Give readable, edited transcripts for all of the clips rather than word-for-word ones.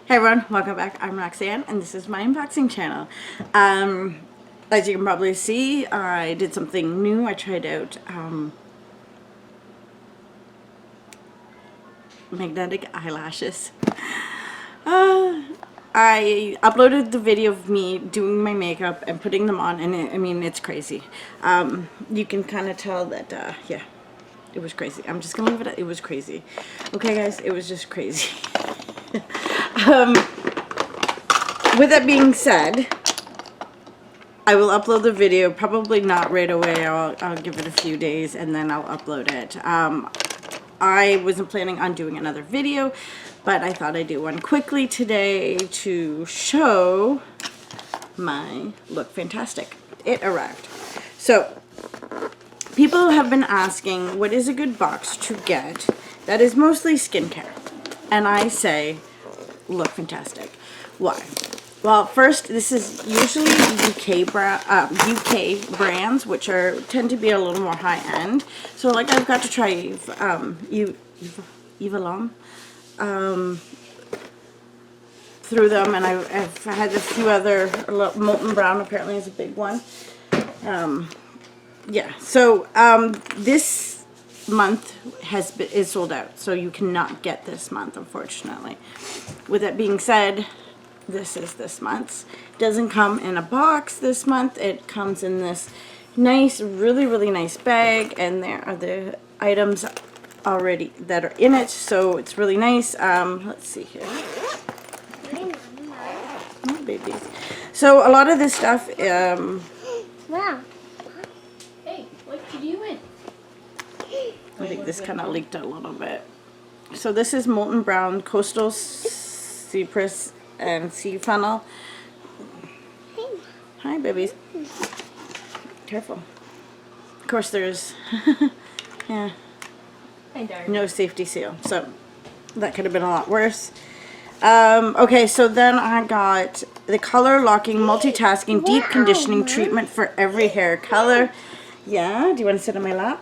Hey everyone, welcome back. I'm Roxanne and this is my unboxing channel. As you can probably see, I did something new. I tried out magnetic eyelashes. I uploaded the video of me doing my makeup and putting them on, and it's crazy. You can kind of tell that, yeah, it was crazy. I'm just gonna leave it at it was crazy. Okay guys, it was just crazy. With that being said, I will upload the video, probably not right away. I'll give it a few days and then I'll upload it. I wasn't planning on doing another video, but I thought I'd do one quickly today to show my Look Fantastic. It arrived. So, people have been asking what is a good box to get that is mostly skincare. And I say, Look Fantastic. Why? Well, first, this is usually UK brands, which tend to be a little more high end. So, like, I've got to try Evalon through them, and I've had a few other. Molten Brown apparently is a big one. Yeah. So this month is sold out, so you cannot get this month, unfortunately. With that being said, this is this month's. Doesn't come in a box this month. It comes in this nice, really nice bag, and there are the items already that are in it, so it's really nice. Let's see here. Oh, babies. So a lot of this stuff, Wow. Hey, what you doing? I think this kind of leaked a little bit. So this is Molten Brown, Coastal Cypress, and Sea Funnel. Hi, babies. Careful. Of course, there's yeah, no safety seal, so that could have been a lot worse. Okay, so then I got the Color Locking Multitasking Deep Conditioning Treatment for every hair color. Yeah, do you want to sit on my lap?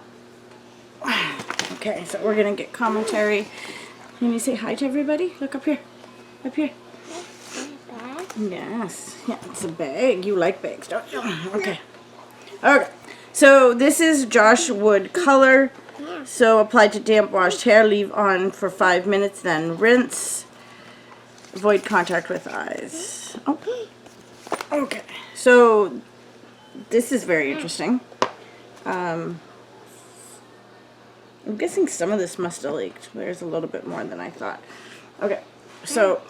Okay, so we're gonna get commentary. Can you say hi to everybody? Look up here. Up here. Yes. Yeah, it's a bag. You like bags, don't you? Okay. Okay. So this is Josh Wood Color. So apply to damp washed hair. Leave on for 5 minutes, then rinse. Avoid contact with eyes. Oh. Okay. So this is very interesting. I'm guessing some of this must have leaked. There's a little bit more than I thought. Okay. So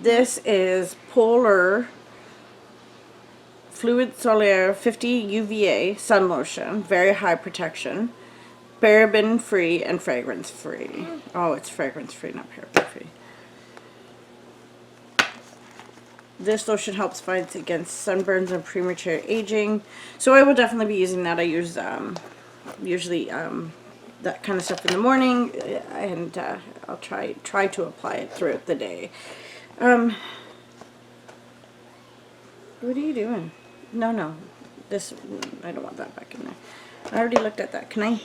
this is Polar Fluid Solaire 50 UVA Sun Lotion. Very high protection. Paraben free and fragrance free. Oh, it's fragrance free, not paraben free. This lotion helps fight against sunburns and premature aging. So I will definitely be using that. I use usually that kind of stuff in the morning, and I'll try to apply it throughout the day. What are you doing? No. This, I don't want that back in there. I already looked at that. I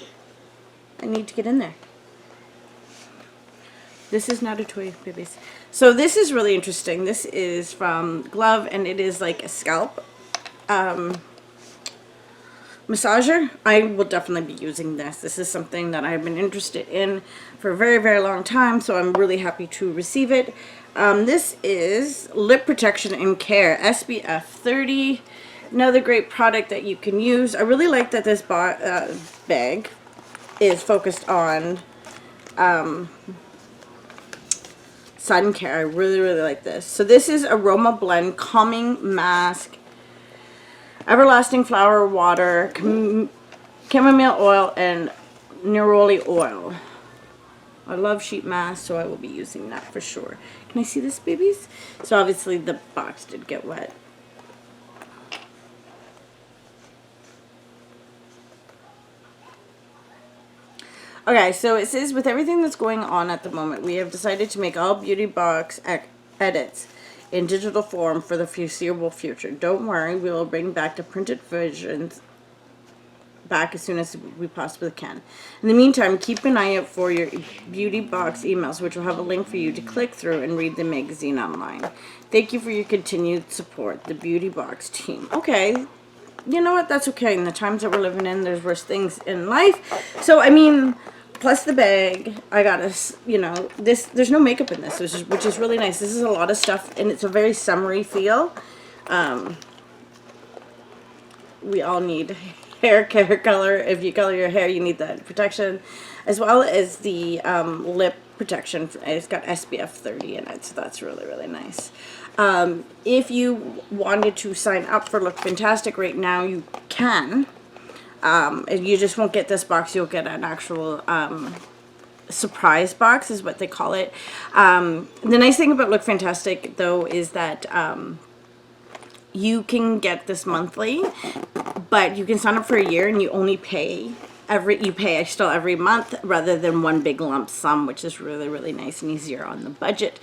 need to get in there. This is not a toy, babies. So this is really interesting. This is from Glove, and it is like a scalp massager. I will definitely be using this. This is something that I've been interested in for a very long time, so I'm really happy to receive it. This is Lip Protection and Care SPF 30. Another great product that you can use. I really like that this bag is focused on sun care. I really like this. So this is Aroma Blend Calming Mask, Everlasting Flower Water, Chamomile Oil, and Neroli Oil. I love sheet masks, so I will be using that for sure. Can I see this, babies? So obviously the box did get wet. Okay, so it says, with everything that's going on at the moment, we have decided to make all beauty box edits in digital form for the foreseeable future. Don't worry, we will bring back the printed versions back as soon as we possibly can. In the meantime, keep an eye out for your Beauty Box emails, which will have a link for you to click through and read the magazine online. Thank you for your continued support, the Beauty Box team. Okay, you know what? That's okay. In the times that we're living in, there's worse things in life. So, I mean, plus the bag, I got us, you know, this, there's no makeup in this, which is really nice. This is a lot of stuff, and it's a very summery feel. We all need hair care color. If you color your hair, you need that protection, as well as the lip protection. It's got SPF 30 in it, so that's really, really nice. If you wanted to sign up for Look Fantastic right now, you can. You just won't get this box. You'll get an actual surprise box, is what they call it. The nice thing about Look Fantastic, though, is that you can get this monthly, but you can sign up for a year and you only pay every month rather than one big lump sum, which is really, really nice and easier on the budget.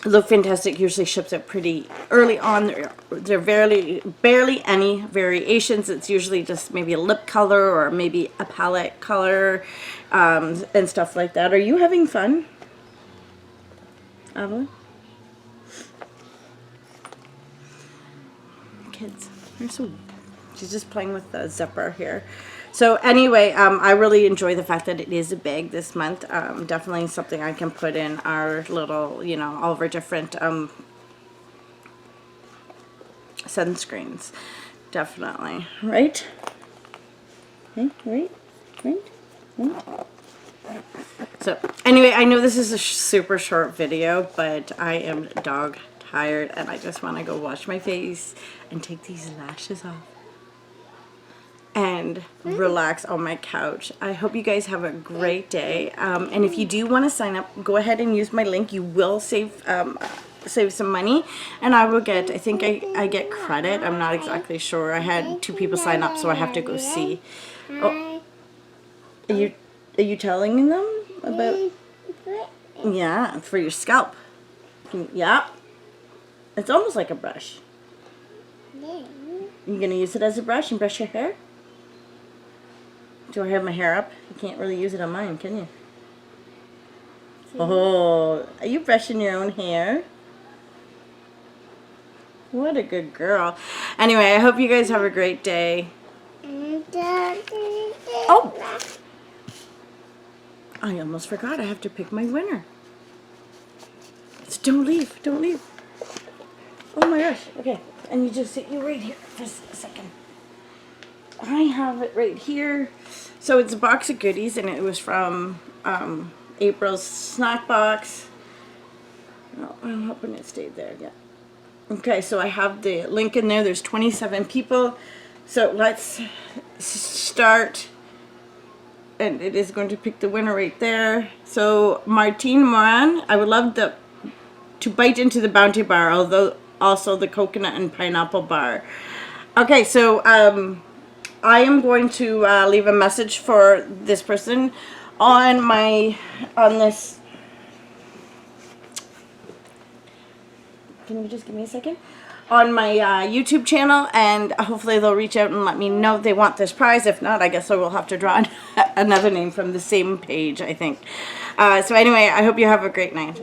Look Fantastic usually ships out pretty early on. There are barely any variations. It's usually just maybe a lip color or maybe a palette color and stuff like that. Are you having fun, Evelyn? Kids, they're so... She's just playing with the zipper here. So anyway, I really enjoy the fact that it is a bag this month. Definitely something I can put in our little, you know, all of our different sunscreens. Definitely. Right? Okay, right? So anyway, I know this is a super short video, but I am dog tired and I just want to go wash my face and take these lashes off and relax on my couch. I hope you guys have a great day. And if you do want to sign up, go ahead and use my link. You will save some money, and I will get, I think I get credit. I'm not exactly sure. I had 2 people sign up, so I have to go see. Oh, are you telling them about? Yeah, for your scalp. Yeah, it's almost like a brush. You gonna use it as a brush and brush your hair? Do I have my hair up? You can't really use it on mine, can you? Oh, are you brushing your own hair? What a good girl. Anyway, I hope you guys have a great day. Oh! I almost forgot. I have to pick my winner. So don't leave. Don't leave. Oh my gosh. Okay. And you just sit you right here for a second. I have it right here. So it's a box of goodies, and it was from April's snack box. Oh, I'm hoping it stayed there. Yeah. Okay, so I have the link in there. There's 27 people. So let's start. And it is going to pick the winner right there. So Martine Moran, I would love to bite into the Bounty Bar, although also the coconut and pineapple bar. Okay, so I am going to leave a message for this person on this. Can you just give me a second? On my YouTube channel, and hopefully they'll reach out and let me know if they want this prize. If not, I guess I will have to draw another name from the same page, I think. So anyway, I hope you have a great night.